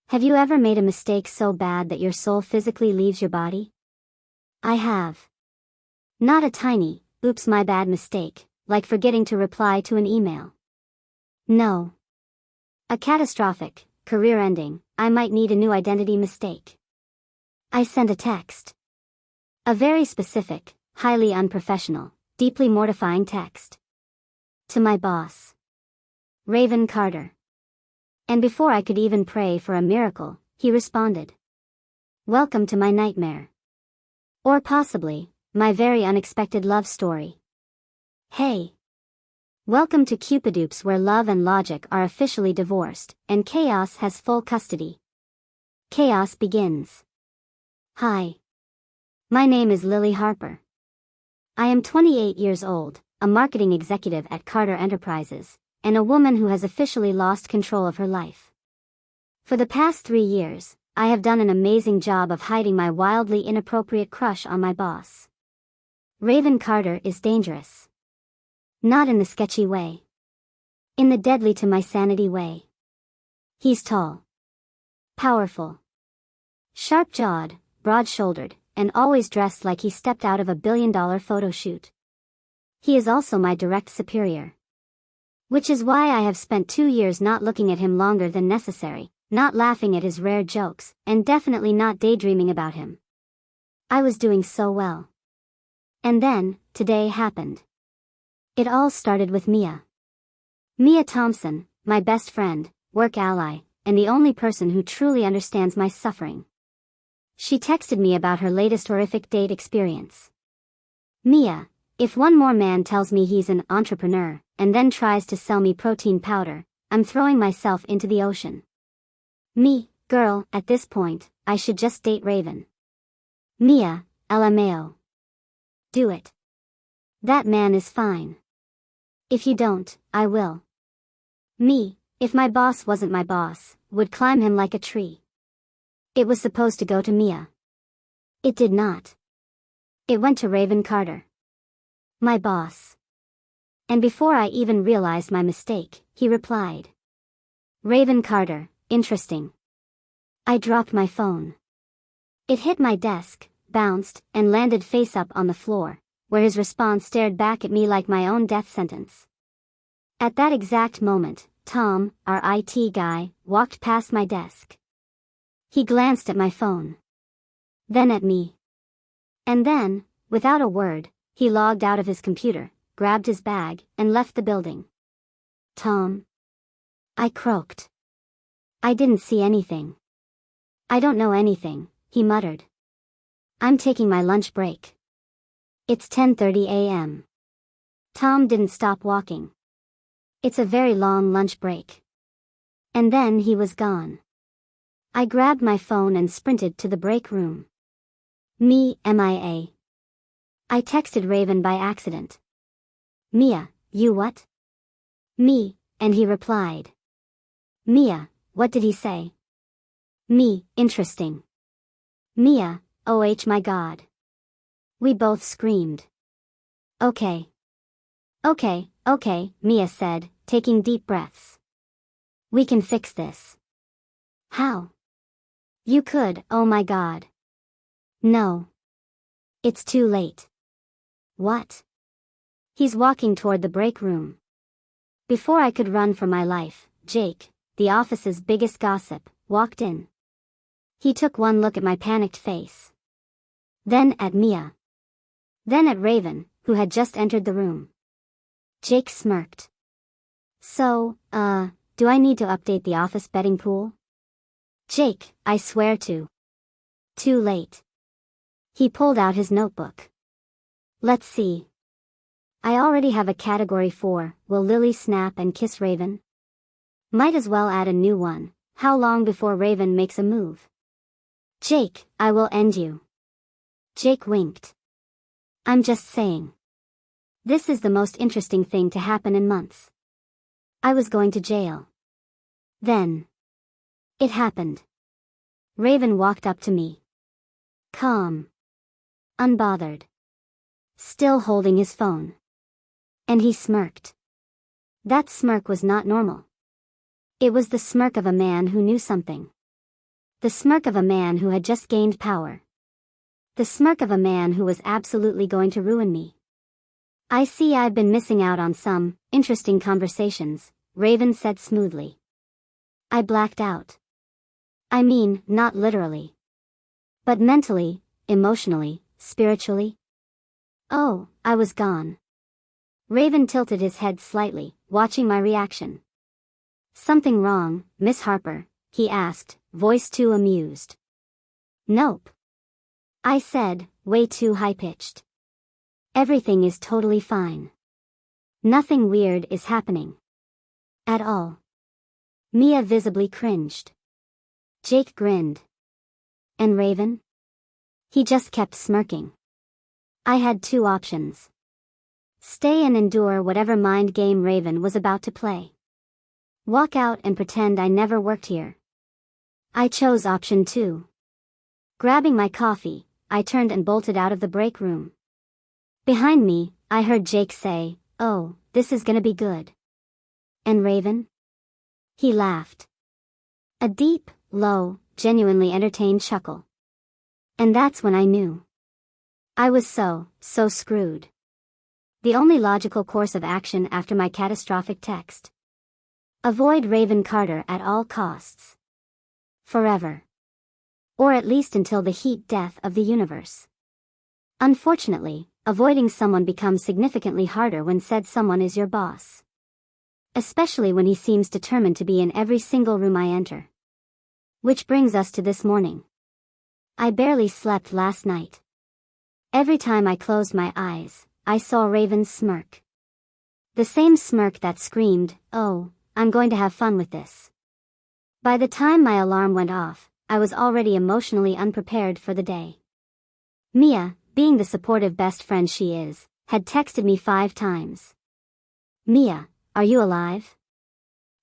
Have you ever made a mistake so bad that your soul physically leaves your body? I have. Not a tiny, oops my bad mistake, like forgetting to reply to an email. No. A catastrophic, career-ending, I might need a new identity mistake. I sent a text. A very specific, highly unprofessional, deeply mortifying text. To my boss. Raven Carter. And before I could even pray for a miracle, he responded. Welcome to my nightmare. Or possibly, my very unexpected love story. Hey. Welcome to Cupidoops, where love and logic are officially divorced, and chaos has full custody. Chaos begins. Hi. My name is Lily Harper. I am 28 years old, a marketing executive at Carter Enterprises, and a woman who has officially lost control of her life. For the past 3 years, I have done an amazing job of hiding my wildly inappropriate crush on my boss. Raven Carter is dangerous. Not in the sketchy way. In the deadly to my sanity way. He's tall. Powerful. Sharp-jawed, broad-shouldered, and always dressed like he stepped out of a billion-dollar photo shoot. He is also my direct superior. Which is why I have spent 2 years not looking at him longer than necessary, not laughing at his rare jokes, and definitely not daydreaming about him. I was doing so well. And then, today happened. It all started with Mia. Mia Thompson, my best friend, work ally, and the only person who truly understands my suffering. She texted me about her latest horrific date experience. Mia, if one more man tells me he's an entrepreneur, and then tries to sell me protein powder, I'm throwing myself into the ocean. Me, girl, at this point, I should just date Raven. Mia, LMAO. Do it. That man is fine. If you don't, I will. Me, if my boss wasn't my boss, would climb him like a tree. It was supposed to go to Mia. It did not. It went to Raven Carter. My boss. And before I even realized my mistake, he replied. Raven Carter, interesting. I dropped my phone. It hit my desk, bounced, and landed face up on the floor, where his response stared back at me like my own death sentence. At that exact moment, Tom, our IT guy, walked past my desk. He glanced at my phone. Then at me. And then, without a word, he logged out of his computer, grabbed his bag, and left the building. Tom. I croaked. I didn't see anything. I don't know anything, he muttered. I'm taking my lunch break. It's 10:30 a.m. Tom didn't stop walking. It's a very long lunch break. And then he was gone. I grabbed my phone and sprinted to the break room. Me, MIA. I texted Raven by accident. Mia, you what? Me, and he replied. Mia, what did he say? Me, interesting. Mia, oh my god. We both screamed. Okay. Okay, Mia said, taking deep breaths. We can fix this. How? You could, oh my god. No. It's too late. What? He's walking toward the break room. Before I could run for my life, Jake, the office's biggest gossip, walked in. He took one look at my panicked face. Then at Mia. Then at Raven, who had just entered the room. Jake smirked. So, do I need to update the office betting pool? Jake, I swear to. Too late. He pulled out his notebook. Let's see. I already have a category 4, will Lily snap and kiss Raven? Might as well add a new one, how long before Raven makes a move? Jake, I will end you. Jake winked. I'm just saying. This is the most interesting thing to happen in months. I was going to jail. Then. It happened. Raven walked up to me. Calm. Unbothered. Still holding his phone. And he smirked. That smirk was not normal. It was the smirk of a man who knew something. The smirk of a man who had just gained power. The smirk of a man who was absolutely going to ruin me. I see I've been missing out on some interesting conversations, Raven said smoothly. I blacked out. I mean, not literally. But mentally, emotionally, spiritually. Oh, I was gone. Raven tilted his head slightly, watching my reaction. Something wrong, Miss Harper? He asked, voice too amused. Nope. I said, way too high-pitched. Everything is totally fine. Nothing weird is happening. At all. Mia visibly cringed. Jake grinned. And Raven? He just kept smirking. I had two options. Stay and endure whatever mind game Raven was about to play. Walk out and pretend I never worked here. I chose option 2. Grabbing my coffee, I turned and bolted out of the break room. Behind me, I heard Jake say, "Oh, this is gonna be good." And Raven? He laughed. A deep, low, genuinely entertained chuckle. And that's when I knew. I was so screwed. The only logical course of action after my catastrophic text. Avoid Raven Carter at all costs. Forever. Or at least until the heat death of the universe. Unfortunately, avoiding someone becomes significantly harder when said someone is your boss. Especially when he seems determined to be in every single room I enter. Which brings us to this morning. I barely slept last night. Every time I closed my eyes, I saw Raven's smirk. The same smirk that screamed, "Oh, I'm going to have fun with this." By the time my alarm went off, I was already emotionally unprepared for the day. Mia, being the supportive best friend she is, had texted me 5 times. Mia, are you alive?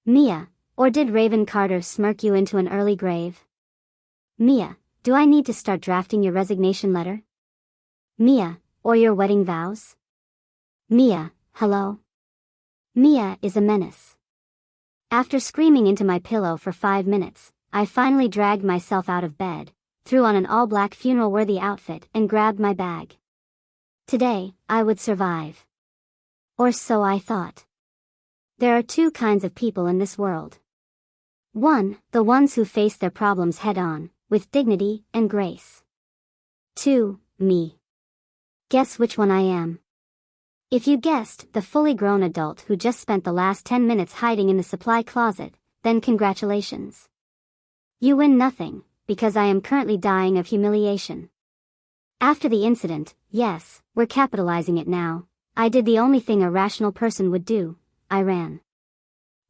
Mia, or did Raven Carter smirk you into an early grave? Mia, do I need to start drafting your resignation letter? Mia, or your wedding vows? Mia, hello? Mia is a menace. After screaming into my pillow for 5 minutes, I finally dragged myself out of bed, threw on an all-black funeral-worthy outfit and grabbed my bag. Today, I would survive. Or so I thought. There are 2 kinds of people in this world. 1, the ones who face their problems head-on, with dignity and grace. 2, me. Guess which one I am? If you guessed the fully grown adult who just spent the last 10 minutes hiding in the supply closet, then congratulations. You win nothing, because I am currently dying of humiliation. After the incident, yes, we're capitalizing it now, I did the only thing a rational person would do, I ran.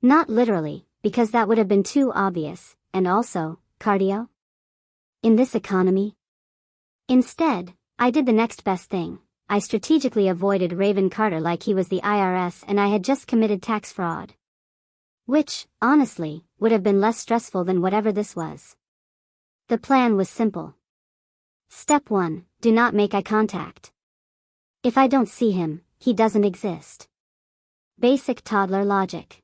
Not literally, because that would have been too obvious, and also, cardio? In this economy? Instead, I did the next best thing. I strategically avoided Raven Carter like he was the IRS and I had just committed tax fraud. Which, honestly, would have been less stressful than whatever this was. The plan was simple. Step 1, do not make eye contact. If I don't see him, he doesn't exist. Basic toddler logic.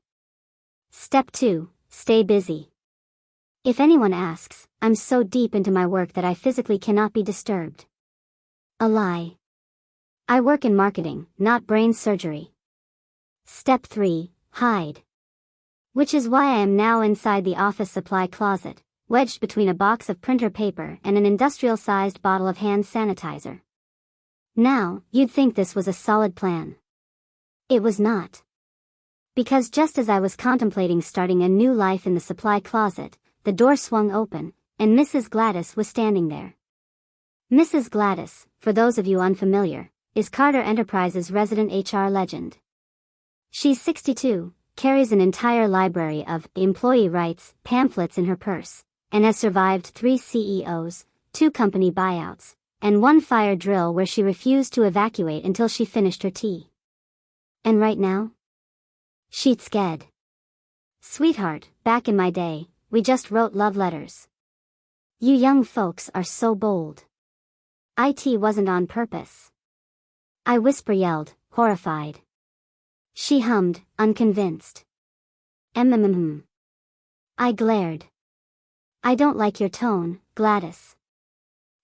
Step 2, stay busy. If anyone asks, I'm so deep into my work that I physically cannot be disturbed. A lie. I work in marketing, not brain surgery. Step 3, hide. Which is why I am now inside the office supply closet, wedged between a box of printer paper and an industrial-sized bottle of hand sanitizer. Now, you'd think this was a solid plan. It was not. Because just as I was contemplating starting a new life in the supply closet, the door swung open, and Mrs. Gladys was standing there. Mrs. Gladys, for those of you unfamiliar, is Carter Enterprises' resident HR legend. She's 62, carries an entire library of employee rights pamphlets in her purse, and has survived 3 CEOs, 2 company buyouts, and 1 fire drill where she refused to evacuate until she finished her tea. And right now? She's scared. Sweetheart, back in my day, we just wrote love letters. You young folks are so bold. IT wasn't on purpose. I whisper-yelled, horrified. She hummed, unconvinced. I glared. I don't like your tone, Gladys.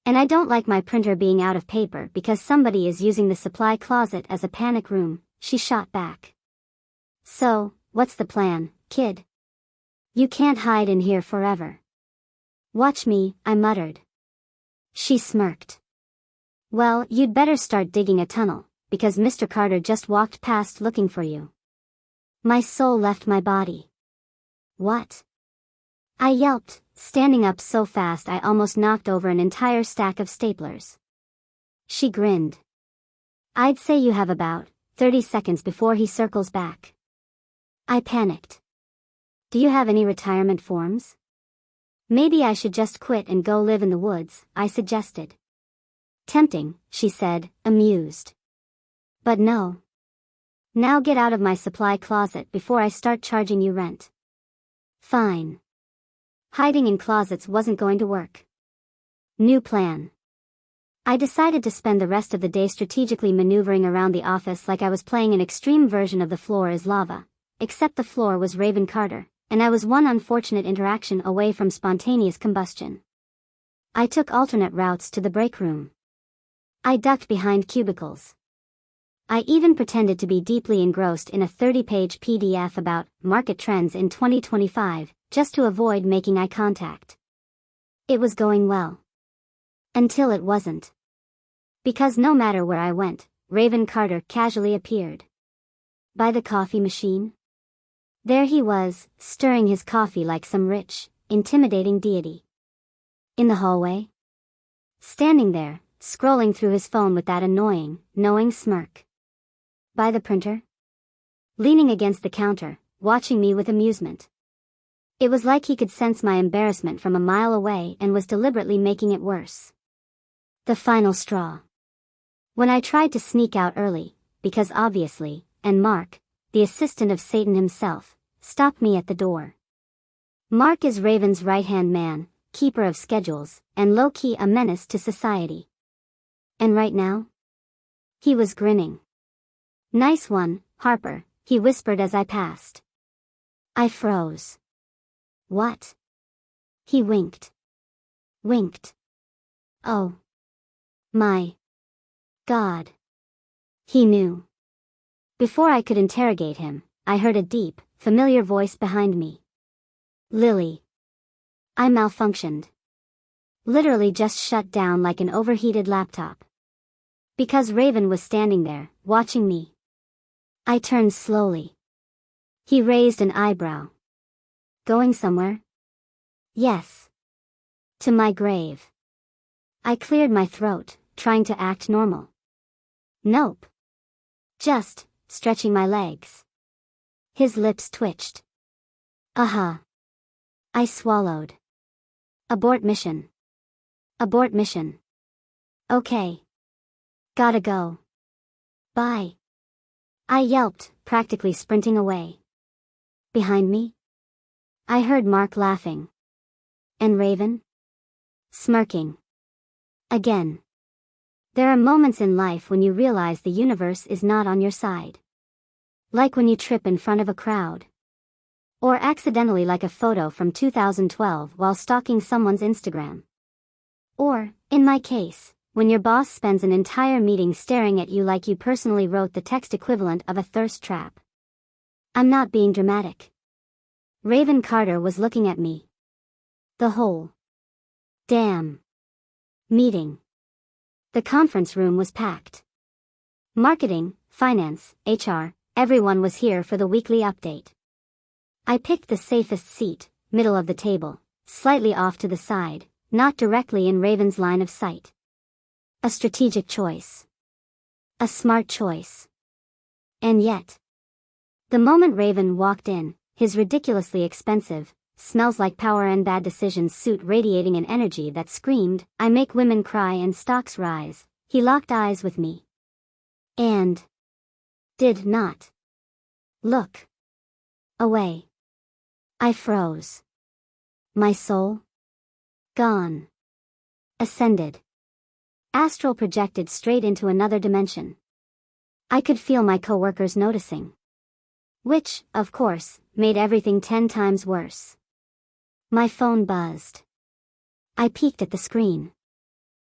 And I don't like my printer being out of paper because somebody is using the supply closet as a panic room, she shot back. So, what's the plan, kid? You can't hide in here forever. Watch me, I muttered. She smirked. Well, you'd better start digging a tunnel, because Mr. Carter just walked past looking for you. My soul left my body. What? I yelped, standing up so fast I almost knocked over an entire stack of staplers. She grinned. I'd say you have about 30 seconds before he circles back. I panicked. Do you have any retirement forms? Maybe I should just quit and go live in the woods, I suggested. Tempting, she said, amused. But no. Now get out of my supply closet before I start charging you rent. Fine. Hiding in closets wasn't going to work. New plan. I decided to spend the rest of the day strategically maneuvering around the office like I was playing an extreme version of The Floor is Lava, except the floor was Raven Carter, and I was one unfortunate interaction away from spontaneous combustion. I took alternate routes to the break room. I ducked behind cubicles. I even pretended to be deeply engrossed in a 30-page PDF about market trends in 2025, just to avoid making eye contact. It was going well. Until it wasn't. Because no matter where I went, Raven Carter casually appeared. By the coffee machine? There he was, stirring his coffee like some rich, intimidating deity. In the hallway? Standing there, scrolling through his phone with that annoying, knowing smirk. By the printer? Leaning against the counter, watching me with amusement. It was like he could sense my embarrassment from a mile away and was deliberately making it worse. The final straw. When I tried to sneak out early, because obviously, and Mark, the assistant of Satan himself, stopped me at the door. Mark is Raven's right-hand man, keeper of schedules, and low-key a menace to society. And right now? He was grinning. Nice one, Harper, he whispered as I passed. I froze. What? He winked. Winked. Oh. My. God. He knew. Before I could interrogate him, I heard a deep, familiar voice behind me. Lily. I malfunctioned. Literally just shut down like an overheated laptop. Because Raven was standing there, watching me. I turned slowly. He raised an eyebrow. Going somewhere? Yes. To my grave. I cleared my throat, trying to act normal. Nope. Just, stretching my legs. His lips twitched. Uh-huh. I swallowed. Abort mission. Abort mission. Okay. Gotta go. Bye. I yelped, practically sprinting away. Behind me? I heard Mark laughing. And Raven? Smirking. Again. There are moments in life when you realize the universe is not on your side. Like when you trip in front of a crowd. Or accidentally like a photo from 2012 while stalking someone's Instagram. Or, in my case, when your boss spends an entire meeting staring at you like you personally wrote the text equivalent of a thirst trap. I'm not being dramatic. Raven Carter was looking at me. The whole damn meeting. The conference room was packed. Marketing, finance, HR, everyone was here for the weekly update. I picked the safest seat, middle of the table, slightly off to the side, not directly in Raven's line of sight. A strategic choice. A smart choice. And yet. The moment Raven walked in, his ridiculously expensive, smells like power and bad decisions suit radiating an energy that screamed, I make women cry and stocks rise, he locked eyes with me. And. Did not. Look. Away. I froze. My soul? Gone. Ascended. Astral projected straight into another dimension. I could feel my coworkers noticing. Which, of course, made everything 10 times worse. My phone buzzed. I peeked at the screen.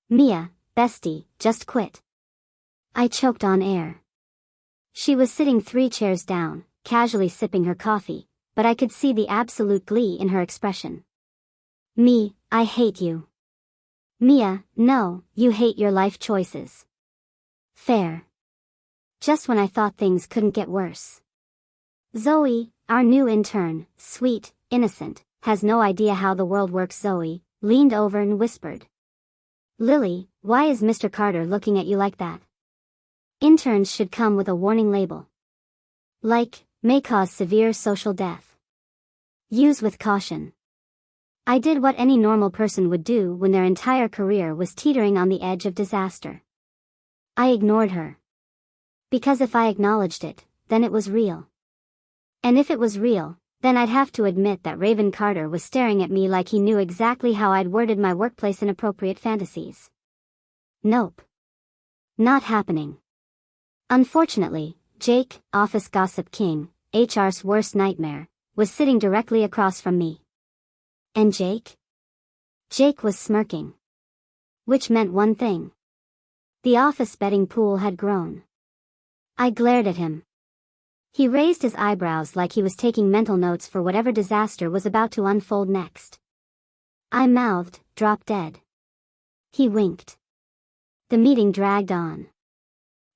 Mia, bestie, just quit. I choked on air. She was sitting 3 chairs down, casually sipping her coffee, but I could see the absolute glee in her expression. Me, I hate you. Mia, no, you hate your life choices. Fair. Just when I thought things couldn't get worse. Zoe, our new intern, sweet, innocent, has no idea how the world works. Zoe leaned over and whispered. Lily, why is Mr. Carter looking at you like that? Interns should come with a warning label. Like, may cause severe social death. Use with caution. I did what any normal person would do when their entire career was teetering on the edge of disaster. I ignored her. Because if I acknowledged it, then it was real. And if it was real, then I'd have to admit that Raven Carter was staring at me like he knew exactly how I'd worded my workplace inappropriate fantasies. Nope. Not happening. Unfortunately, Jake, office gossip king, HR's worst nightmare, was sitting directly across from me. And Jake? Jake was smirking. Which meant one thing. The office betting pool had grown. I glared at him. He raised his eyebrows like he was taking mental notes for whatever disaster was about to unfold next. I mouthed, drop dead. He winked. The meeting dragged on.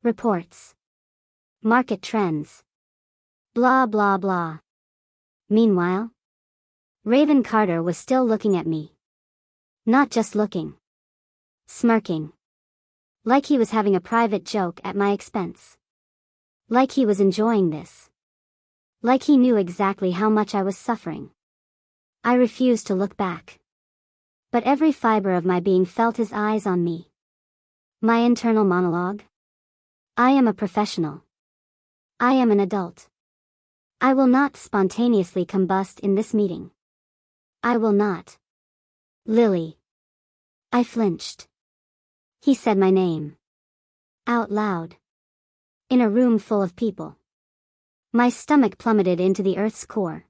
Reports. Market trends. Blah blah blah. Meanwhile, Raven Carter was still looking at me. Not just looking. Smirking. Like he was having a private joke at my expense. Like he was enjoying this. Like he knew exactly how much I was suffering. I refused to look back. But every fiber of my being felt his eyes on me. My internal monologue. I am a professional. I am an adult. I will not spontaneously combust in this meeting. I will not. Lily. I flinched. He said my name. Out loud. In a room full of people. My stomach plummeted into the earth's core.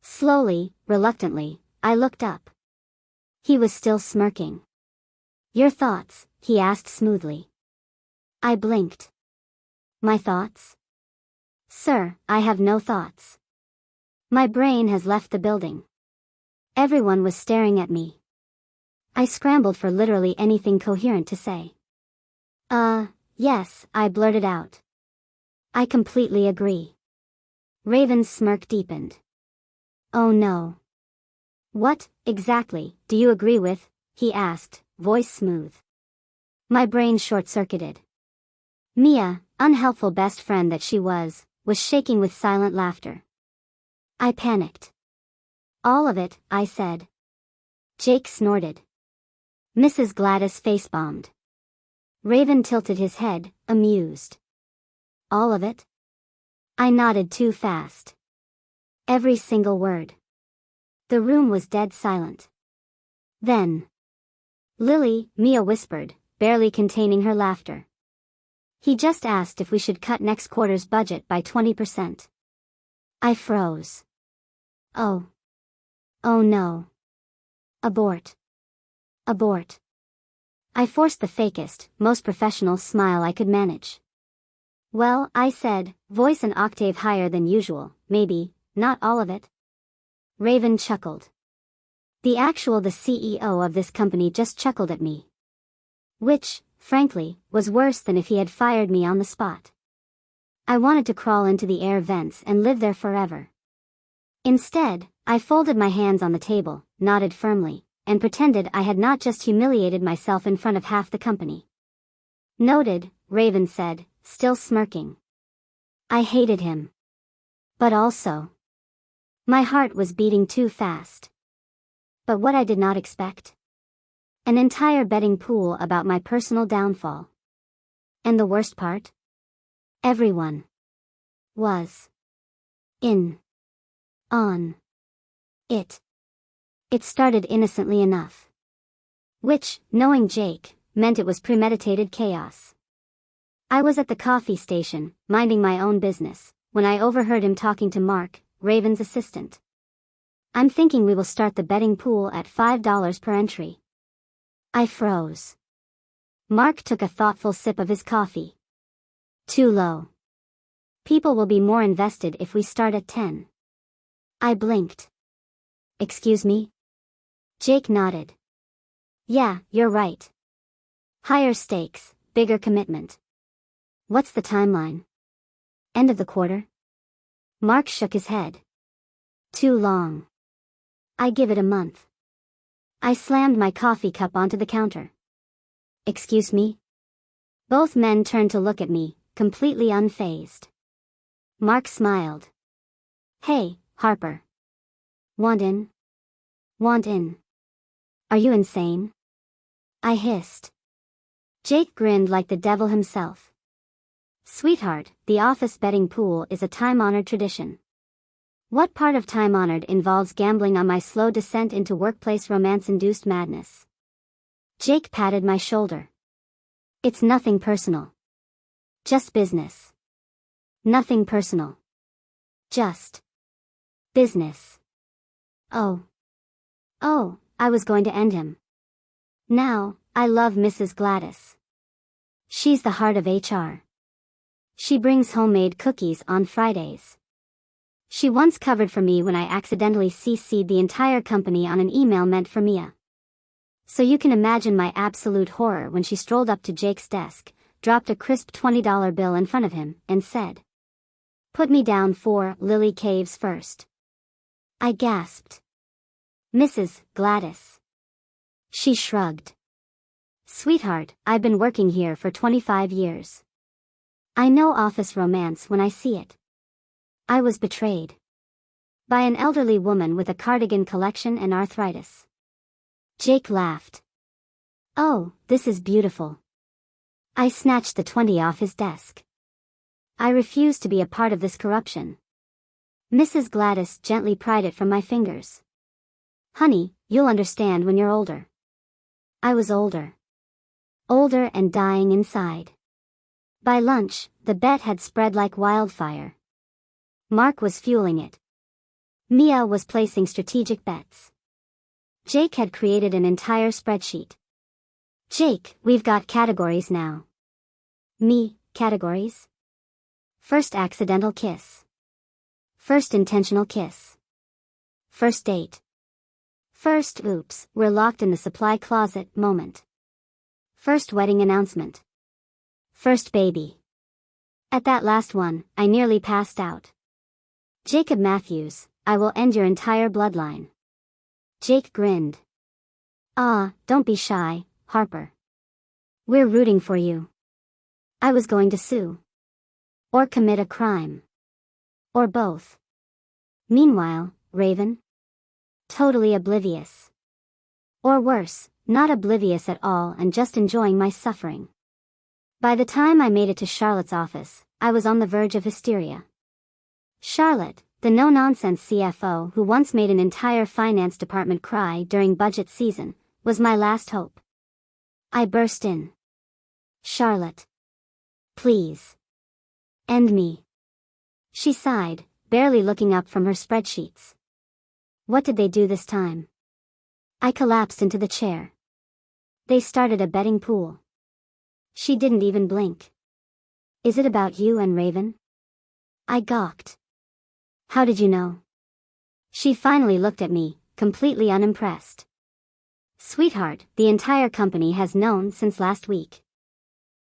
Slowly, reluctantly, I looked up. He was still smirking. Your thoughts, he asked smoothly. I blinked. My thoughts? Sir, I have no thoughts. My brain has left the building. Everyone was staring at me. I scrambled for literally anything coherent to say. Yes, I blurted out. I completely agree. Raven's smirk deepened. Oh no. What, exactly, do you agree with? He asked, voice smooth. My brain short-circuited. Mia, unhelpful best friend that she was shaking with silent laughter. I panicked. All of it, I said. Jake snorted. Mrs. Gladys face-bombed. Raven tilted his head, amused. All of it? I nodded too fast. Every single word. The room was dead silent. Then. Lily, Mia whispered, barely containing her laughter. He just asked if we should cut next quarter's budget by 20%. I froze. Oh. Oh no. Abort. Abort. I forced the fakest, most professional smile I could manage. Well, I said, voice an octave higher than usual, maybe, not all of it. Raven chuckled. The CEO of this company just chuckled at me. Which, frankly, was worse than if he had fired me on the spot. I wanted to crawl into the air vents and live there forever. Instead, I folded my hands on the table, nodded firmly, and pretended I had not just humiliated myself in front of half the company. Noted, Raven said, still smirking. I hated him. But also. My heart was beating too fast. But what I did not expect? An entire betting pool about my personal downfall. And the worst part? Everyone. Was. In. On. It. It started innocently enough. Which, knowing Jake, meant it was premeditated chaos. I was at the coffee station, minding my own business, when I overheard him talking to Mark, Raven's assistant. I'm thinking we will start the betting pool at $5 per entry. I froze. Mark took a thoughtful sip of his coffee. Too low. People will be more invested if we start at 10. I blinked. Excuse me? Jake nodded. Yeah, you're right. Higher stakes, bigger commitment. What's the timeline? End of the quarter? Mark shook his head. Too long. I give it a month. I slammed my coffee cup onto the counter. Excuse me? Both men turned to look at me, completely unfazed. Mark smiled. Hey, Harper. Want in? Want in? Are you insane? I hissed. Jake grinned like the devil himself. Sweetheart, the office betting pool is a time-honored tradition. What part of time-honored involves gambling on my slow descent into workplace romance-induced madness? Jake patted my shoulder. It's nothing personal. Just business. Nothing personal. Just business. Oh. Oh, I was going to end him. Now, I love Mrs. Gladys. She's the heart of HR. She brings homemade cookies on Fridays. She once covered for me when I accidentally CC'd the entire company on an email meant for Mia. So you can imagine my absolute horror when she strolled up to Jake's desk, dropped a crisp $20 bill in front of him, and said, "Put me down for Lily Caves first." I gasped. Mrs. Gladys. She shrugged. Sweetheart, I've been working here for 25 years. I know office romance when I see it. I was betrayed. By an elderly woman with a cardigan collection and arthritis. Jake laughed. Oh, this is beautiful. I snatched the 20 off his desk. I refuse to be a part of this corruption. Mrs. Gladys gently pried it from my fingers. Honey, you'll understand when you're older. I was older. Older and dying inside. By lunch, the bet had spread like wildfire. Mark was fueling it. Mia was placing strategic bets. Jake had created an entire spreadsheet. Jake, we've got categories now. Me, categories? First accidental kiss. First intentional kiss. First date. First oops, we're locked in the supply closet moment. First wedding announcement. First baby. At that last one, I nearly passed out. Jacob Matthews, I will end your entire bloodline. Jake grinned. Ah, don't be shy, Harper. We're rooting for you. I was going to sue. Or commit a crime. Or both. Meanwhile, Raven? Totally oblivious. Or worse, not oblivious at all and just enjoying my suffering. By the time I made it to Charlotte's office, I was on the verge of hysteria. Charlotte, the no-nonsense CFO who once made an entire finance department cry during budget season, was my last hope. I burst in. Charlotte. Please. End me. She sighed, barely looking up from her spreadsheets. What did they do this time? I collapsed into the chair. They started a betting pool. She didn't even blink. Is it about you and Raven? I gawked. How did you know? She finally looked at me, completely unimpressed. Sweetheart, the entire company has known since last week.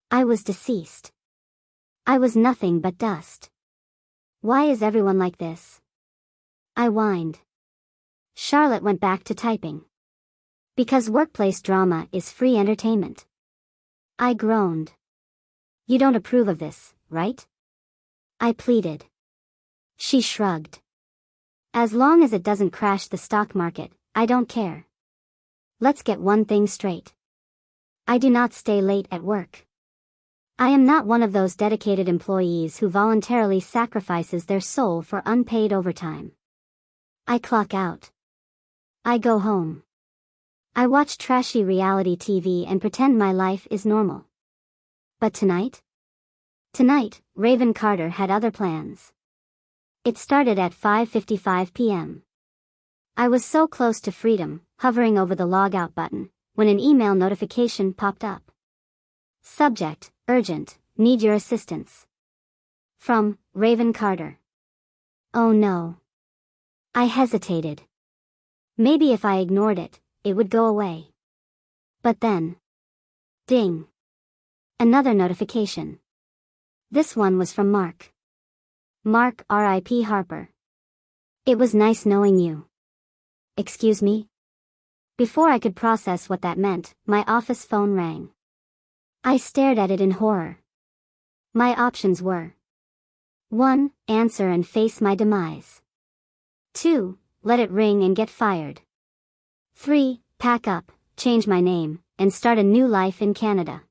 I was deceased. I was nothing but dust. Why is everyone like this? I whined. Charlotte went back to typing. Because workplace drama is free entertainment. I groaned. You don't approve of this, right? I pleaded. She shrugged. As long as it doesn't crash the stock market, I don't care. Let's get one thing straight. I do not stay late at work. I am not one of those dedicated employees who voluntarily sacrifices their soul for unpaid overtime. I clock out. I go home. I watch trashy reality TV and pretend my life is normal. But tonight? Tonight, Raven Carter had other plans. It started at 5:55 p.m. I was so close to freedom, hovering over the log out button, when an email notification popped up. Subject, urgent, need your assistance. From Raven Carter. Oh no. I hesitated. Maybe if I ignored it, it would go away. But then. Ding. Another notification. This one was from Mark. Mark R.I.P. Harper. It was nice knowing you. Excuse me? Before I could process what that meant, my office phone rang. I stared at it in horror. My options were 1. Answer and face my demise. 2. Let it ring and get fired. 3. Pack up, change my name, and start a new life in Canada.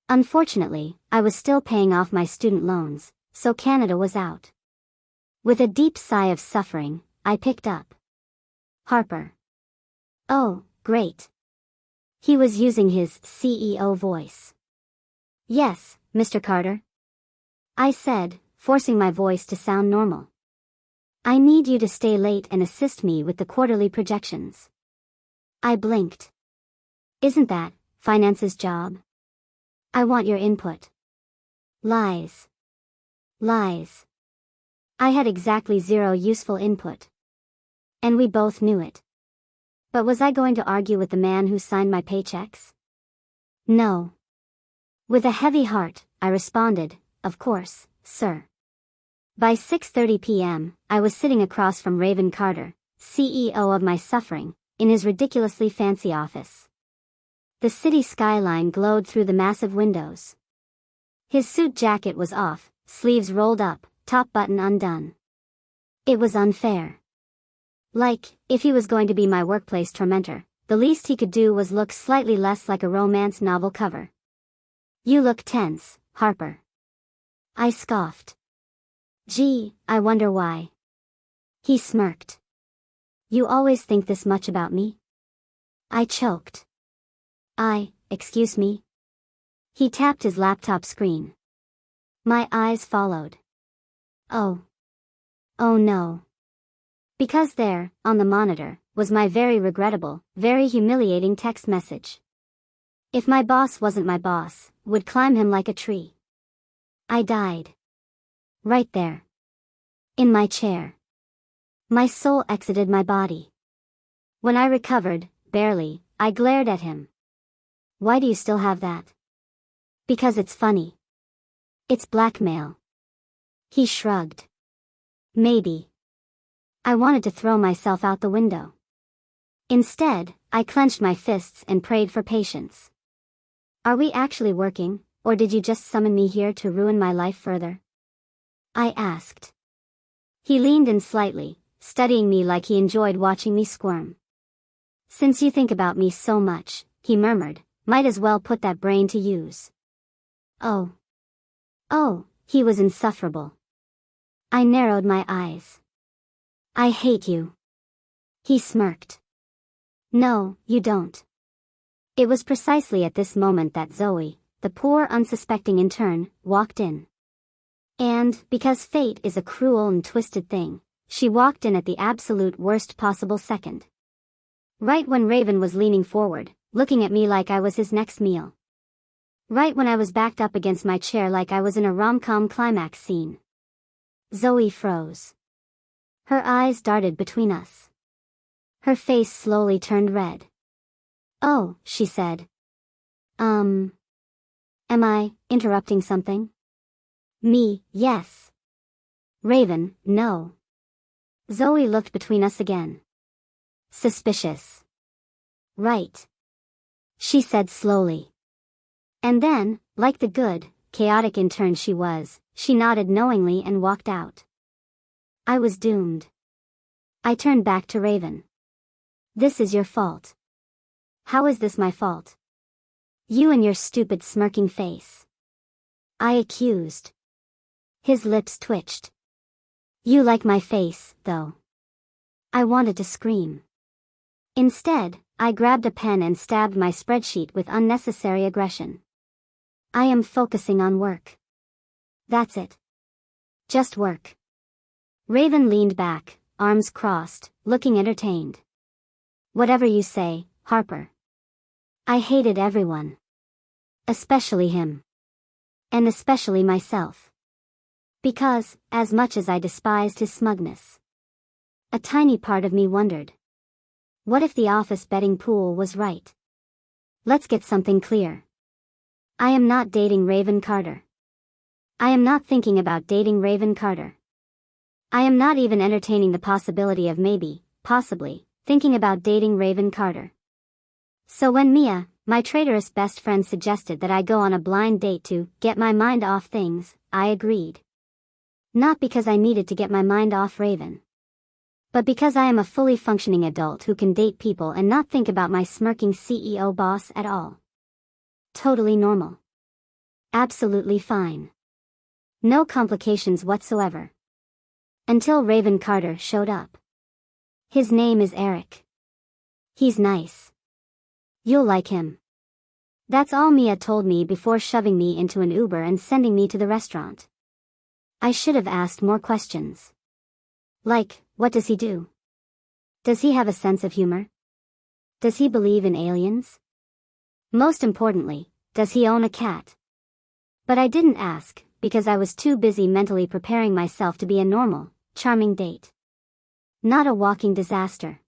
Unfortunately, I was still paying off my student loans, so Canada was out. With a deep sigh of suffering, I picked up. Harper. Oh, great. He was using his CEO voice. Yes, Mr. Carter. I said, forcing my voice to sound normal. I need you to stay late and assist me with the quarterly projections. I blinked. Isn't that finance's job? I want your input. Lies. Lies. I had exactly 0 useful input. And we both knew it. But was I going to argue with the man who signed my paychecks? No. With a heavy heart, I responded, of course, sir. By 6:30 p.m., I was sitting across from Raven Carter, CEO of my suffering, in his ridiculously fancy office. The city skyline glowed through the massive windows. His suit jacket was off, sleeves rolled up, top button undone. It was unfair. Like, if he was going to be my workplace tormentor, the least he could do was look slightly less like a romance novel cover. You look tense, Harper. I scoffed. Gee, I wonder why. He smirked. You always think this much about me? I choked. Excuse me? He tapped his laptop screen. My eyes followed. Oh. Oh no. Because there, on the monitor, was my very regrettable, very humiliating text message. If my boss wasn't my boss, would climb him like a tree. I died. Right there. In my chair. My soul exited my body. When I recovered, barely, I glared at him. Why do you still have that? Because it's funny. It's blackmail. He shrugged. Maybe. I wanted to throw myself out the window. Instead, I clenched my fists and prayed for patience. Are we actually working, or did you just summon me here to ruin my life further? I asked. He leaned in slightly, studying me like he enjoyed watching me squirm. Since you think about me so much, he murmured, might as well put that brain to use. Oh. Oh, he was insufferable. I narrowed my eyes. I hate you. He smirked. No, you don't. It was precisely at this moment that Zoe, the poor unsuspecting intern, walked in. And, because fate is a cruel and twisted thing, she walked in at the absolute worst possible second. Right when Raven was leaning forward, looking at me like I was his next meal. Right when I was backed up against my chair like I was in a rom-com climax scene. Zoe froze. Her eyes darted between us. Her face slowly turned red. Oh, she said. Am I interrupting something? Me, yes. Raven, no. Zoe looked between us again. Suspicious. Right. She said slowly. And then, like the good, chaotic intern she was, she nodded knowingly and walked out. I was doomed. I turned back to Raven. This is your fault. How is this my fault? You and your stupid smirking face. I accused. His lips twitched. You like my face, though. I wanted to scream. Instead, I grabbed a pen and stabbed my spreadsheet with unnecessary aggression. I am focusing on work. That's it. Just work. Raven leaned back, arms crossed, looking entertained. Whatever you say, Harper. I hated everyone. Especially him. And especially myself. Because, as much as I despised his smugness, a tiny part of me wondered. What if the office betting pool was right? Let's get something clear. I am not dating Raven Carter. I am not thinking about dating Raven Carter. I am not even entertaining the possibility of maybe, possibly, thinking about dating Raven Carter. So when Mia, my traitorous best friend, suggested that I go on a blind date to get my mind off things, I agreed. Not because I needed to get my mind off Raven, but because I am a fully functioning adult who can date people and not think about my smirking CEO boss at all. Totally normal. Absolutely fine. No complications whatsoever. Until Raven Carter showed up. His name is Eric. He's nice. You'll like him. That's all Mia told me before shoving me into an Uber and sending me to the restaurant. I should have asked more questions. Like, what does he do? Does he have a sense of humor? Does he believe in aliens? Most importantly, does he own a cat? But I didn't ask, because I was too busy mentally preparing myself to be a normal, charming date. Not a walking disaster.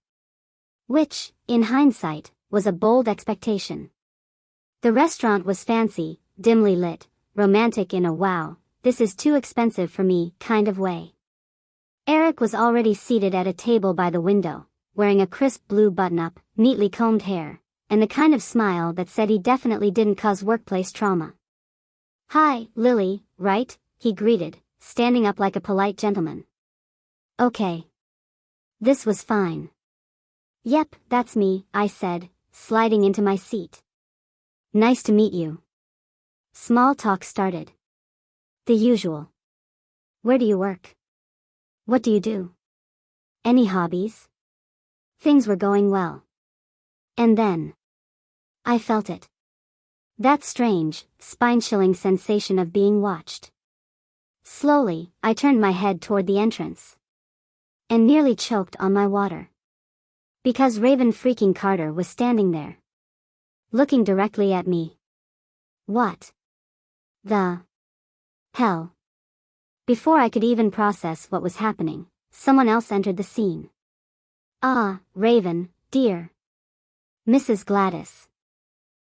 Which, in hindsight, was a bold expectation. The restaurant was fancy, dimly lit, romantic in a wow, this is too expensive for me kind of way. Eric was already seated at a table by the window, wearing a crisp blue button-up, neatly combed hair, and the kind of smile that said he definitely didn't cause workplace trauma. "Hi, Lily, right?" he greeted, standing up like a polite gentleman. "Okay. This was fine." "Yep, that's me," I said, sliding into my seat. "Nice to meet you." Small talk started. The usual. "Where do you work? What do you do? Any hobbies?" Things were going well. And then I felt it. That strange, spine-chilling sensation of being watched. Slowly, I turned my head toward the entrance. And nearly choked on my water. Because Raven freaking Carter was standing there. Looking directly at me. What the hell? Before I could even process what was happening, someone else entered the scene. "Ah, Raven, dear. Mrs. Gladys."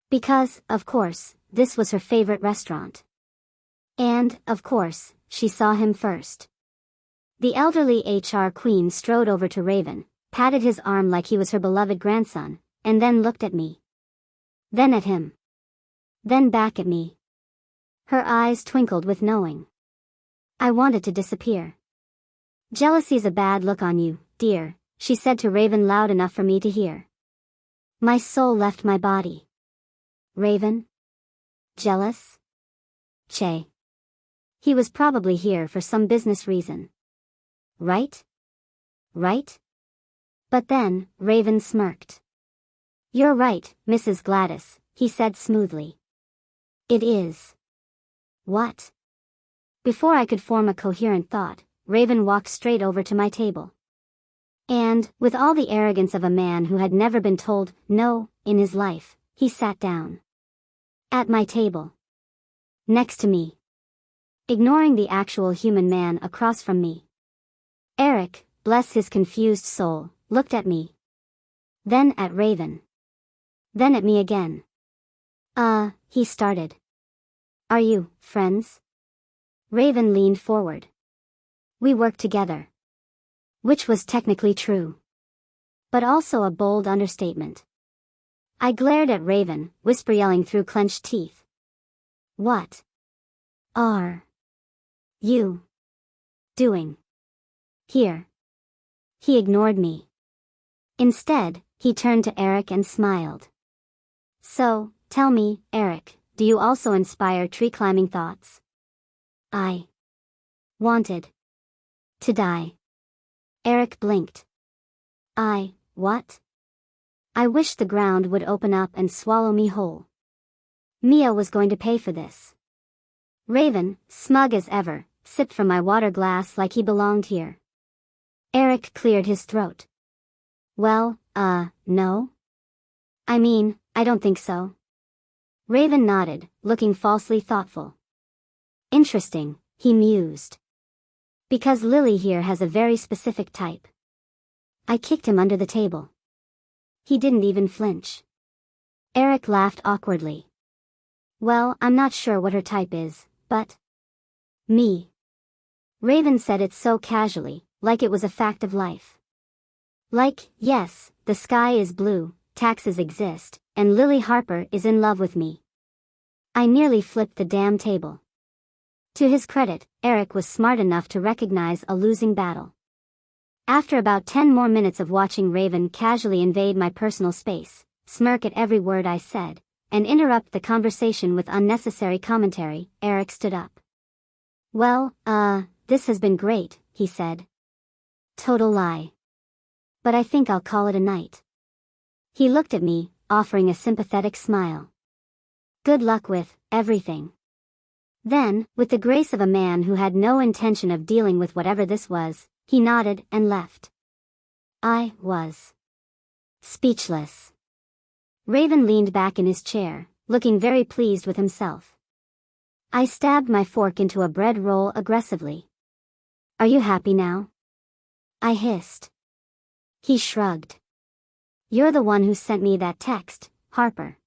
Because, of course, this was her favorite restaurant. And, of course, she saw him first. The elderly HR queen strode over to Raven, patted his arm like he was her beloved grandson, and then looked at me. Then at him. Then back at me. Her eyes twinkled with knowing. I wanted to disappear. "Jealousy's a bad look on you, dear," she said to Raven loud enough for me to hear. My soul left my body. Raven? Jealous? Che. He was probably here for some business reason. Right? Right? But then, Raven smirked. "You're right, Mrs. Gladys," he said smoothly. "It is." What? Before I could form a coherent thought, Raven walked straight over to my table. And, with all the arrogance of a man who had never been told no in his life, he sat down. At my table. Next to me. Ignoring the actual human man across from me. Eric, bless his confused soul, looked at me. Then at Raven. Then at me again. He started. "Are you friends?" Raven leaned forward. "We work together." Which was technically true. But also a bold understatement. I glared at Raven, whisper yelling through clenched teeth. "What are you doing here?" He ignored me. Instead, he turned to Eric and smiled. "So, tell me, Eric, do you also inspire tree-climbing thoughts?" I wanted to die. Eric blinked. What? I wished the ground would open up and swallow me whole. Mia was going to pay for this. Raven, smug as ever, sipped from my water glass like he belonged here. Eric cleared his throat. Well, no? I mean, I don't think so. Raven nodded, looking falsely thoughtful. Interesting, he mused. Because Lily here has a very specific type. I kicked him under the table. He didn't even flinch. Eric laughed awkwardly. Well, I'm not sure what her type is, but... me. Raven said it so casually, like it was a fact of life. Like, yes, the sky is blue, taxes exist, and Lily Harper is in love with me. I nearly flipped the damn table. To his credit, Eric was smart enough to recognize a losing battle. After about 10 more minutes of watching Raven casually invade my personal space, smirk at every word I said, and interrupt the conversation with unnecessary commentary, Eric stood up. Well, this has been great, he said. Total lie. But I think I'll call it a night. He looked at me, offering a sympathetic smile. Good luck with everything. Then, with the grace of a man who had no intention of dealing with whatever this was, he nodded and left. I was speechless. Raven leaned back in his chair, looking very pleased with himself. I stabbed my fork into a bread roll aggressively. Are you happy now? I hissed. He shrugged. You're the one who sent me that text, Harper.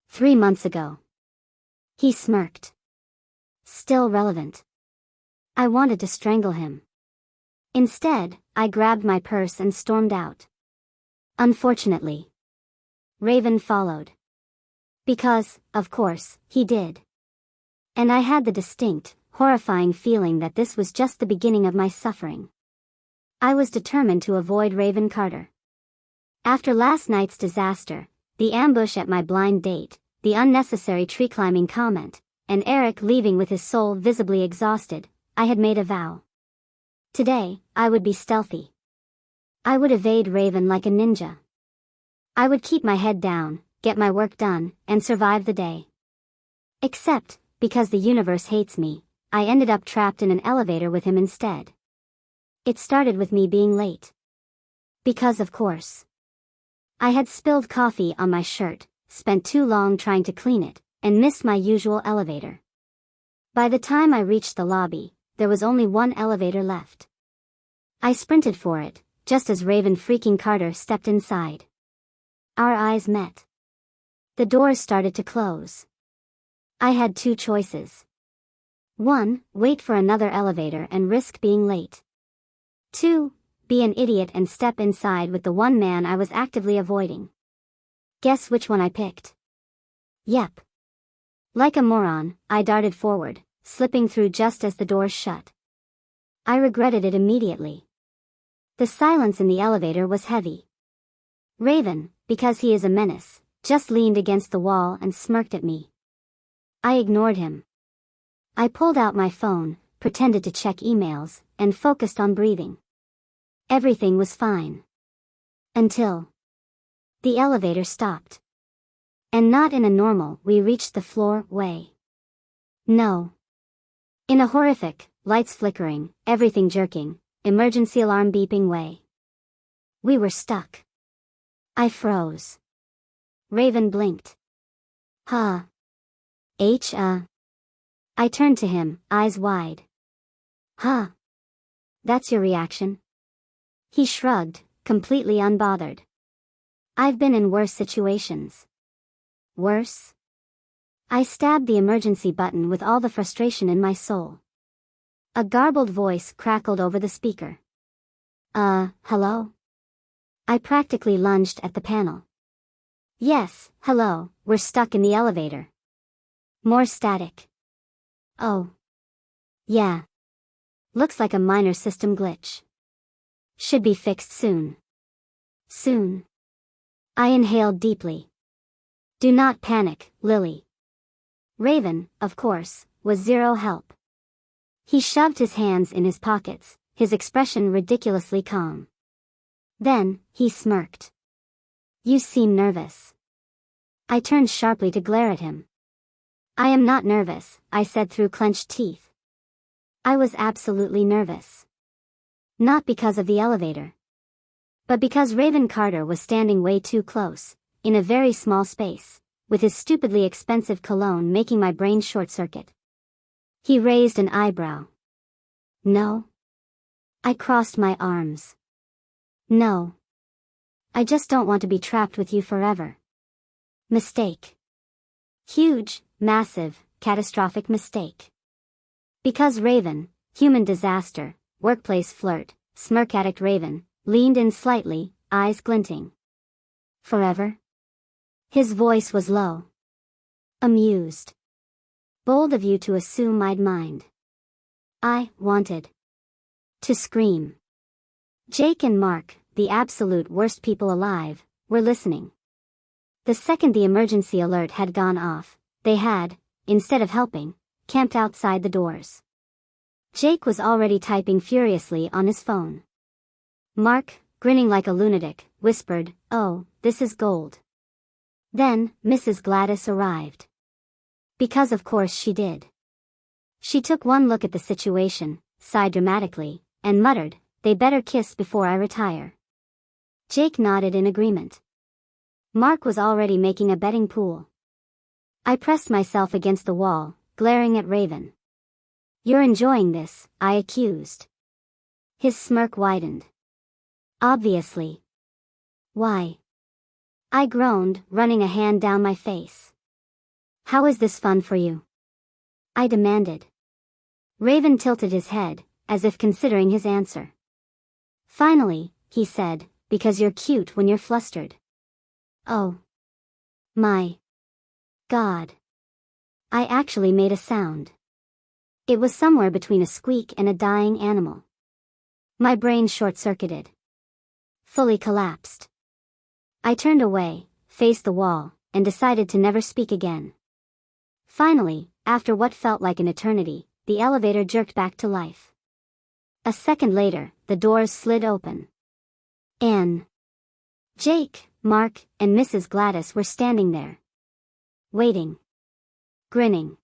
3 months ago. He smirked. Still relevant. I wanted to strangle him. Instead, I grabbed my purse and stormed out. Unfortunately. Raven followed. Because, of course, he did. And I had the distinct, horrifying feeling that this was just the beginning of my suffering. I was determined to avoid Raven Carter. After last night's disaster, the ambush at my blind date, the unnecessary tree-climbing comment, and Eric leaving with his soul visibly exhausted, I had made a vow. Today, I would be stealthy. I would evade Raven like a ninja. I would keep my head down, get my work done, and survive the day. Except, because the universe hates me, I ended up trapped in an elevator with him instead. It started with me being late. Because of course. I had spilled coffee on my shirt, spent too long trying to clean it, and missed my usual elevator. By the time I reached the lobby, there was only one elevator left. I sprinted for it, just as Raven freaking Carter stepped inside. Our eyes met. The doors started to close. I had 2 choices. 1, wait for another elevator and risk being late. 2, be an idiot and step inside with the one man I was actively avoiding. Guess which one I picked? Yep. Like a moron, I darted forward, slipping through just as the doors shut. I regretted it immediately. The silence in the elevator was heavy. Raven, because he is a menace, just leaned against the wall and smirked at me. I ignored him. I pulled out my phone, pretended to check emails, and focused on breathing. Everything was fine. Until the elevator stopped. And not in a normal, we reached the floor way. No. In a horrific, lights flickering, everything jerking, emergency alarm beeping way. We were stuck. I froze. Raven blinked. Huh. I turned to him, eyes wide. Huh. That's your reaction? He shrugged, completely unbothered. I've been in worse situations. Worse? I stabbed the emergency button with all the frustration in my soul. A garbled voice crackled over the speaker. Hello? I practically lunged at the panel. Yes, hello, we're stuck in the elevator. More static. Oh. Yeah. Looks like a minor system glitch. Should be fixed soon. Soon. I inhaled deeply. Do not panic, Lily. Raven, of course, was zero help. He shoved his hands in his pockets, his expression ridiculously calm. Then, he smirked. You seem nervous. I turned sharply to glare at him. I am not nervous, I said through clenched teeth. I was absolutely nervous. Not because of the elevator, but because Raven Carter was standing way too close, in a very small space, with his stupidly expensive cologne making my brain short-circuit. He raised an eyebrow. No. I crossed my arms. No. I just don't want to be trapped with you forever. Mistake. Huge, massive, catastrophic mistake. Because Raven, human disaster, workplace flirt, smirk addict Raven, leaned in slightly, eyes glinting. Forever? His voice was low. Amused. Bold of you to assume I'd mind. I wanted to scream. Jake and Mark, the absolute worst people alive, were listening. The second the emergency alert had gone off, they had, instead of helping, camped outside the doors. Jake was already typing furiously on his phone. Mark, grinning like a lunatic, whispered, "Oh, this is gold." Then, Mrs. Gladys arrived. Because of course she did. She took one look at the situation, sighed dramatically, and muttered, "They better kiss before I retire." Jake nodded in agreement. Mark was already making a betting pool. I pressed myself against the wall, glaring at Raven. "You're enjoying this," I accused. His smirk widened. "Obviously." "Why?" I groaned, running a hand down my face. "How is this fun for you?" I demanded. Raven tilted his head, as if considering his answer. "Finally," he said, "because you're cute when you're flustered." Oh. My. God. I actually made a sound. It was somewhere between a squeak and a dying animal. My brain short-circuited. Fully collapsed. I turned away, faced the wall, and decided to never speak again. Finally, after what felt like an eternity, the elevator jerked back to life. A second later, the doors slid open. Anne, Jake, Mark, and Mrs. Gladys were standing there. Waiting. Grinning.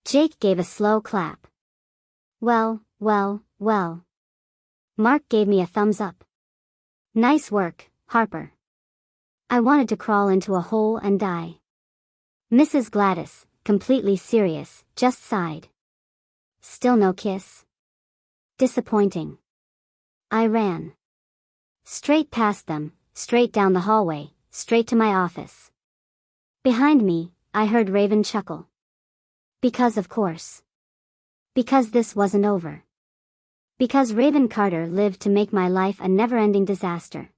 Jake gave a slow clap. "Well, well, well." Mark gave me a thumbs up. "Nice work, Harper." I wanted to crawl into a hole and die. Mrs. Gladys, completely serious, just sighed. "Still no kiss?" Disappointing. I ran. Straight past them, straight down the hallway, straight to my office. Behind me, I heard Raven chuckle. Because of course. Because this wasn't over. Because Raven Carter lived to make my life a never-ending disaster.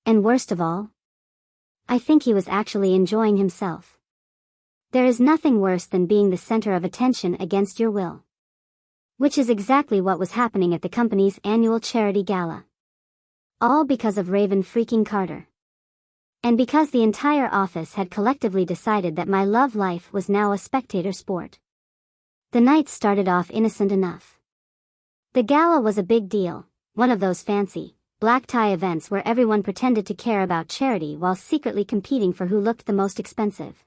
And worst of all, I think he was actually enjoying himself. There is nothing worse than being the center of attention against your will. Which is exactly what was happening at the company's annual charity gala. All because of Raven freaking Carter. And because the entire office had collectively decided that my love life was now a spectator sport. The night started off innocent enough. The gala was a big deal, one of those fancy, black tie events where everyone pretended to care about charity while secretly competing for who looked the most expensive.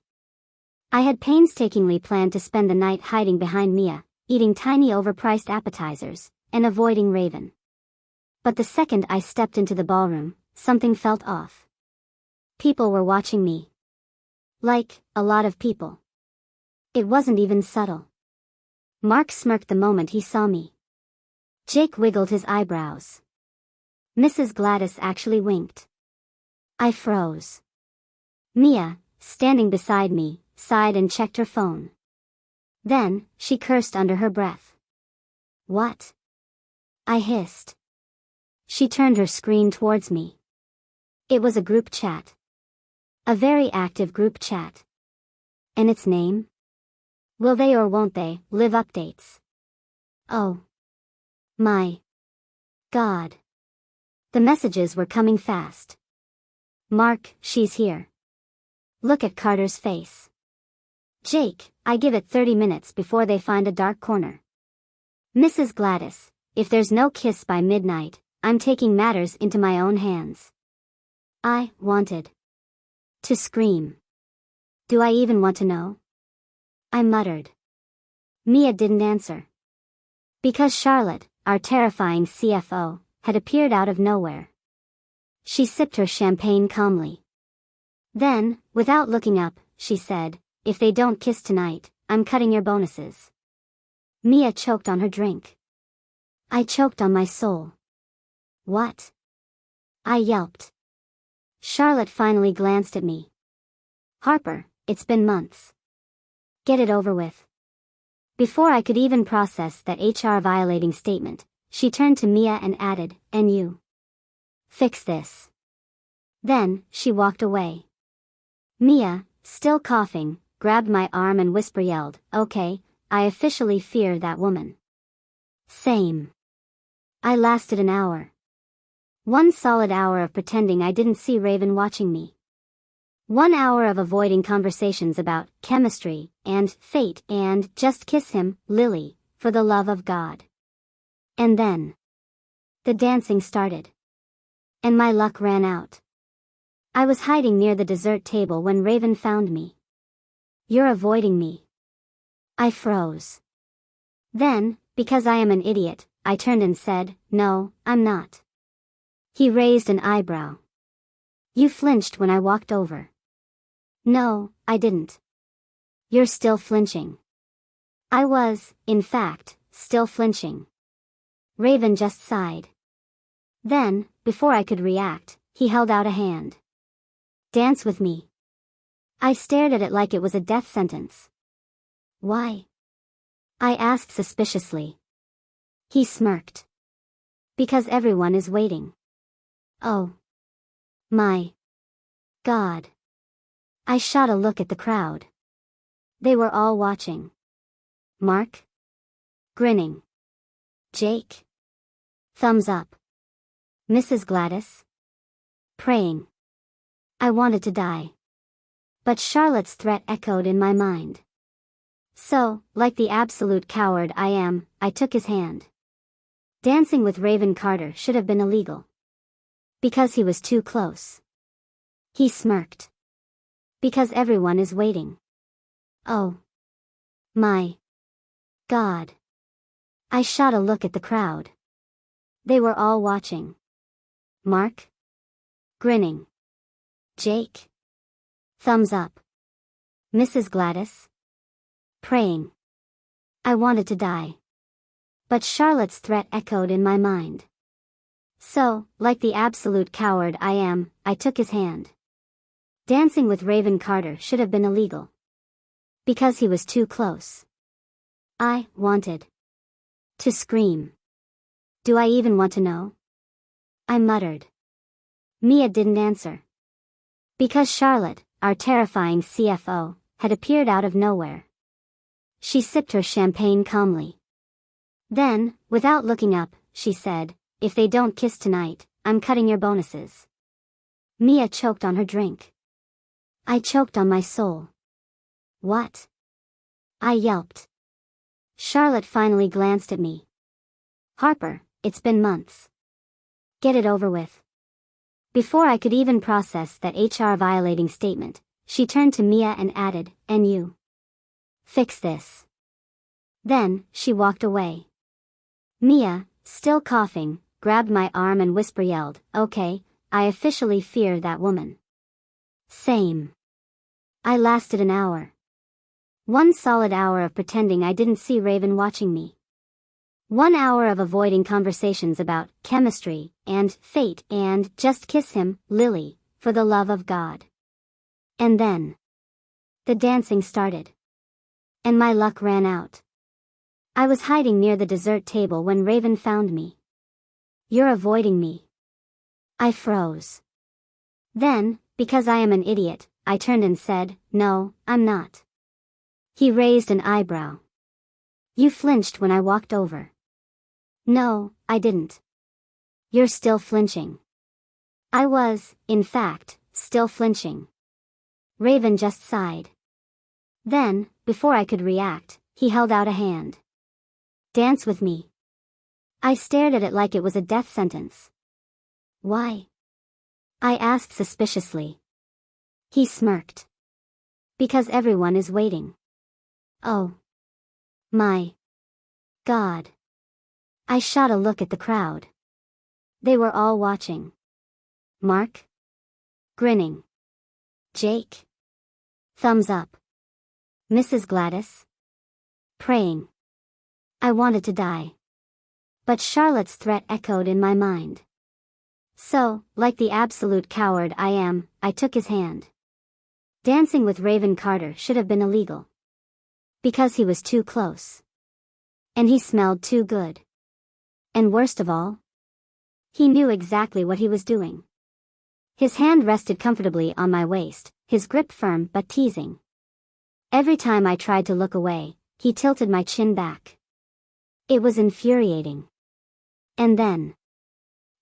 I had painstakingly planned to spend the night hiding behind Mia, eating tiny overpriced appetizers, and avoiding Raven. But the second I stepped into the ballroom, something felt off. People were watching me. Like, a lot of people. It wasn't even subtle. Mark smirked the moment he saw me. Jake wiggled his eyebrows. Mrs. Gladys actually winked. I froze. Mia, standing beside me, sighed and checked her phone. Then, she cursed under her breath. "What?" I hissed. She turned her screen towards me. It was a group chat. A very active group chat. And its name? Will they or won't they live updates? Oh. My. God. The messages were coming fast. "Mark, she's here. Look at Carter's face. Jake, I give it 30 minutes before they find a dark corner. Mrs. Gladys, if there's no kiss by midnight, I'm taking matters into my own hands." I wanted to scream. Do I even want to know? I muttered. Mia didn't answer. Because Charlotte, our terrifying CFO, had appeared out of nowhere. She sipped her champagne calmly. Then, without looking up, she said, "If they don't kiss tonight, I'm cutting your bonuses." Mia choked on her drink. I choked on my soul. "What?" I yelped. Charlotte finally glanced at me. "Harper, it's been months. Get it over with." Before I could even process that HR violating statement, she turned to Mia and added, "And you. Fix this." Then, she walked away. Mia, still coughing, grabbed my arm and yelled, "Okay, I officially fear that woman." Same. I lasted an hour. 1 solid hour of pretending I didn't see Raven watching me. 1 hour of avoiding conversations about chemistry and fate and just kiss him, Lily, for the love of God. And then the dancing started. And my luck ran out. I was hiding near the dessert table when Raven found me. "You're avoiding me." I froze. Then, because I am an idiot, I turned and said, "No, I'm not." He raised an eyebrow. "You flinched when I walked over." "No, I didn't." "You're still flinching." I was, in fact, still flinching. Raven just sighed. Then, before I could react, he held out a hand. "Dance with me." I stared at it like it was a death sentence. "Why?" I asked suspiciously. He smirked. "Because everyone is waiting." Oh. My. God. I shot a look at the crowd. They were all watching. Mark? Grinning. Jake? Thumbs up. Mrs. Gladys? Praying. I wanted to die. But Charlotte's threat echoed in my mind. So, like the absolute coward I am, I took his hand. Dancing with Raven Carter should have been illegal. Because he was too close. He smirked. Because everyone is waiting. Oh. My. God. I shot a look at the crowd. They were all watching. Mark? Grinning. Jake? Thumbs up. Mrs. Gladys? Praying. I wanted to die. But Charlotte's threat echoed in my mind. So, like the absolute coward I am, I took his hand. Dancing with Raven Carter should have been illegal. Because he was too close. I wanted to scream. Do I even want to know? I muttered. Mia didn't answer. Because Charlotte, our terrifying CFO, had appeared out of nowhere. She sipped her champagne calmly. Then, without looking up, she said, "If they don't kiss tonight, I'm cutting your bonuses." Mia choked on her drink. I choked on my soul. What? I yelped. Charlotte finally glanced at me. "Harper, it's been months. Get it over with." Before I could even process that HR violating statement, she turned to Mia and added, "And you. Fix this." Then, she walked away. Mia, still coughing, grabbed my arm and yelled, "Okay, I officially fear that woman." Same. I lasted an hour. 1 solid hour of pretending I didn't see Raven watching me. 1 hour of avoiding conversations about chemistry and fate and just kiss him, Lily, for the love of God. And then the dancing started. And my luck ran out. I was hiding near the dessert table when Raven found me. "You're avoiding me." I froze. Then, because I am an idiot, I turned and said, "No, I'm not." He raised an eyebrow. "You flinched when I walked over." "No, I didn't." "You're still flinching." I was, in fact, still flinching. Raven just sighed. Then, before I could react, he held out a hand. "Dance with me." I stared at it like it was a death sentence. "Why?" I asked suspiciously. He smirked. "Because everyone is waiting." Oh. My. God. I shot a look at the crowd. They were all watching. Mark? Grinning. Jake? Thumbs up. Mrs. Gladys? Praying. I wanted to die. But Charlotte's threat echoed in my mind. So, like the absolute coward I am, I took his hand. Dancing with Raven Carter should have been illegal. Because he was too close. And he smelled too good. And worst of all, he knew exactly what he was doing. His hand rested comfortably on my waist, his grip firm but teasing. Every time I tried to look away, he tilted my chin back. It was infuriating. And then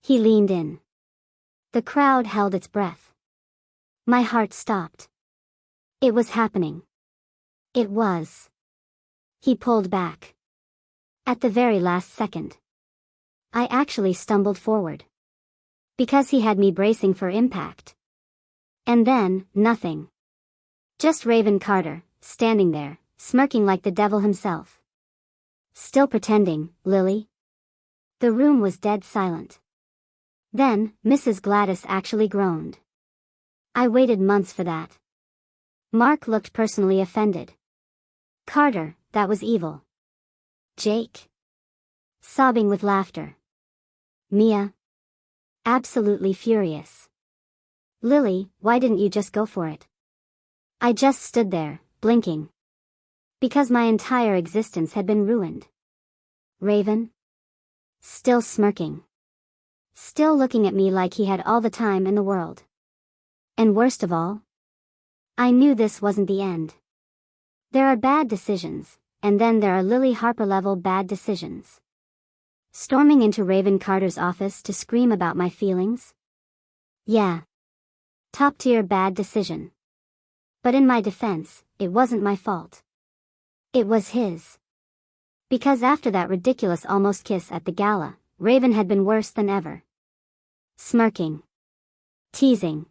he leaned in. The crowd held its breath. My heart stopped. It was happening. It was. He pulled back. At the very last second. I actually stumbled forward. Because he had me bracing for impact. And then, nothing. Just Raven Carter, standing there, smirking like the devil himself. Still pretending, Lily? The room was dead silent. Then, Mrs. Gladys actually groaned. I waited months for that. Mark looked personally offended. Carter, that was evil. Jake? Sobbing with laughter. Mia? Absolutely furious. Lily, why didn't you just go for it? I just stood there, blinking. Because my entire existence had been ruined. Raven? Still smirking. Still looking at me like he had all the time in the world. And worst of all, I knew this wasn't the end. There are bad decisions, and then there are Lily Harper level bad decisions. Storming into Raven Carter's office to scream about my feelings? Yeah. Top tier bad decision. But in my defense, it wasn't my fault. It was his. Because after that ridiculous almost kiss at the gala, Raven had been worse than ever. Smirking. Teasing.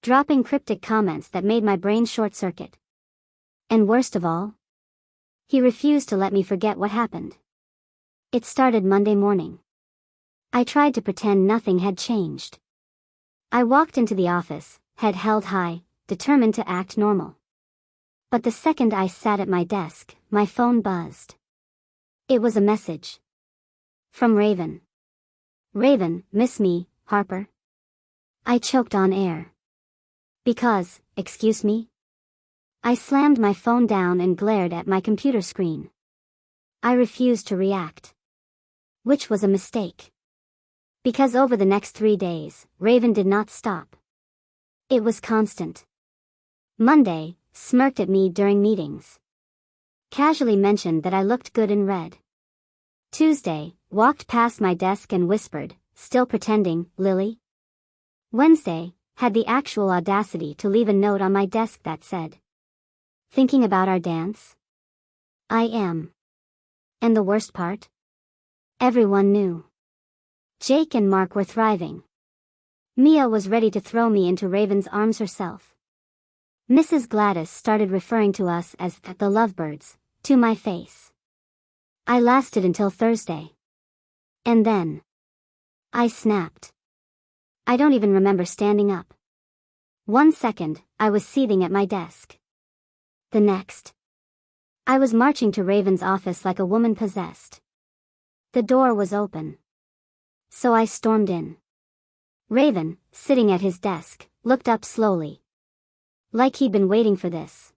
Dropping cryptic comments that made my brain short-circuit. And worst of all, he refused to let me forget what happened. It started Monday morning. I tried to pretend nothing had changed. I walked into the office, head held high, determined to act normal. But the second I sat at my desk, my phone buzzed. It was a message. From Raven. Raven, miss me, Harper? I choked on air. Because, excuse me? I slammed my phone down and glared at my computer screen. I refused to react. Which was a mistake. Because over the next 3 days, Raven did not stop. It was constant. Monday, smirked at me during meetings. Casually mentioned that I looked good in red. Tuesday, walked past my desk and whispered, still pretending, Lily? Wednesday, had the actual audacity to leave a note on my desk that said, thinking about our dance? I am. And the worst part? Everyone knew. Jake and Mark were thriving. Mia was ready to throw me into Raven's arms herself. Mrs. Gladys started referring to us as the lovebirds, to my face. I lasted until Thursday. And then I snapped. I don't even remember standing up. 1 second, I was seething at my desk. The next, I was marching to Raven's office like a woman possessed. The door was open. So I stormed in. Raven, sitting at his desk, looked up slowly. Like he'd been waiting for this.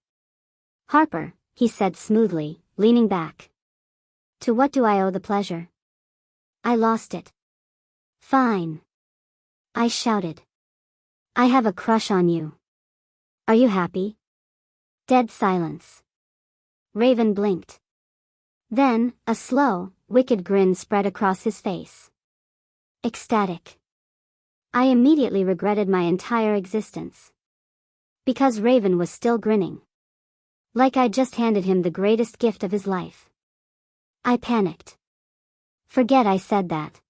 Harper, he said smoothly, leaning back. To what do I owe the pleasure? I lost it. Fine. I shouted. I have a crush on you. Are you happy? Dead silence. Raven blinked. Then, a slow, wicked grin spread across his face. Ecstatic. I immediately regretted my entire existence. Because Raven was still grinning. Like I'd just handed him the greatest gift of his life. I panicked. Forget I said that.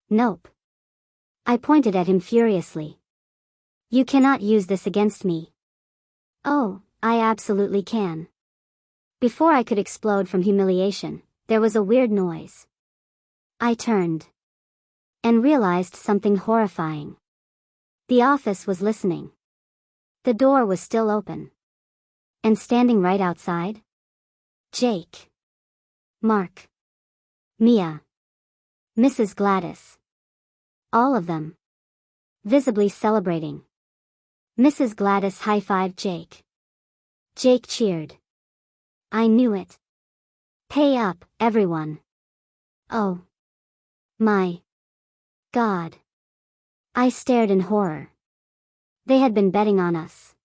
Nope. I pointed at him furiously. You cannot use this against me. Oh, I absolutely can. Before I could explode from humiliation, there was a weird noise. I turned and realized something horrifying. The office was listening. The door was still open. And standing right outside? Jake. Mark. Mia. Mrs. Gladys. All of them. Visibly celebrating. Mrs. Gladys high-fived Jake. Jake cheered. I knew it. Pay up, everyone. Oh. My. God. I stared in horror. They had been betting on us.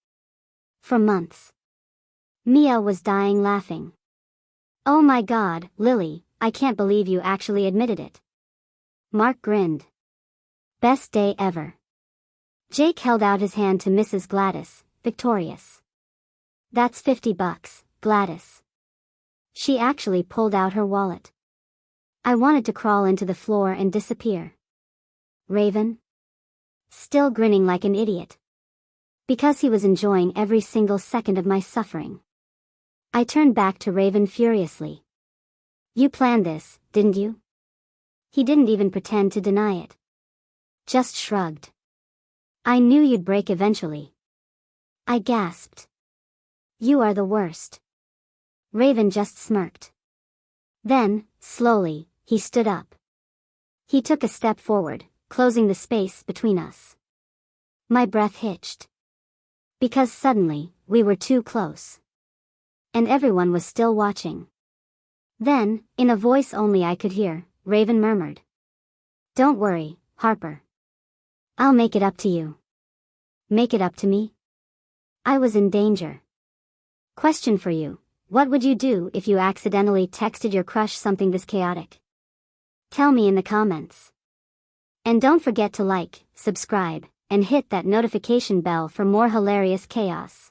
For months. Mia was dying laughing. Oh my God, Lily, I can't believe you actually admitted it. Mark grinned. Best day ever. Jake held out his hand to Mrs. Gladys, victorious. That's $50, Gladys. She actually pulled out her wallet. I wanted to crawl into the floor and disappear. Raven? Still grinning like an idiot. Because he was enjoying every single second of my suffering. I turned back to Raven furiously. You planned this, didn't you? He didn't even pretend to deny it. Just shrugged. I knew you'd break eventually. I gasped. You are the worst. Raven just smirked. Then, slowly, he stood up. He took a step forward, closing the space between us. My breath hitched. Because suddenly, we were too close. And everyone was still watching. Then, in a voice only I could hear, Raven murmured. Don't worry, Harper. I'll make it up to you. Make it up to me? I was in danger. Question for you. What would you do if you accidentally texted your crush something this chaotic? Tell me in the comments. And don't forget to like, subscribe, and hit that notification bell for more hilarious chaos.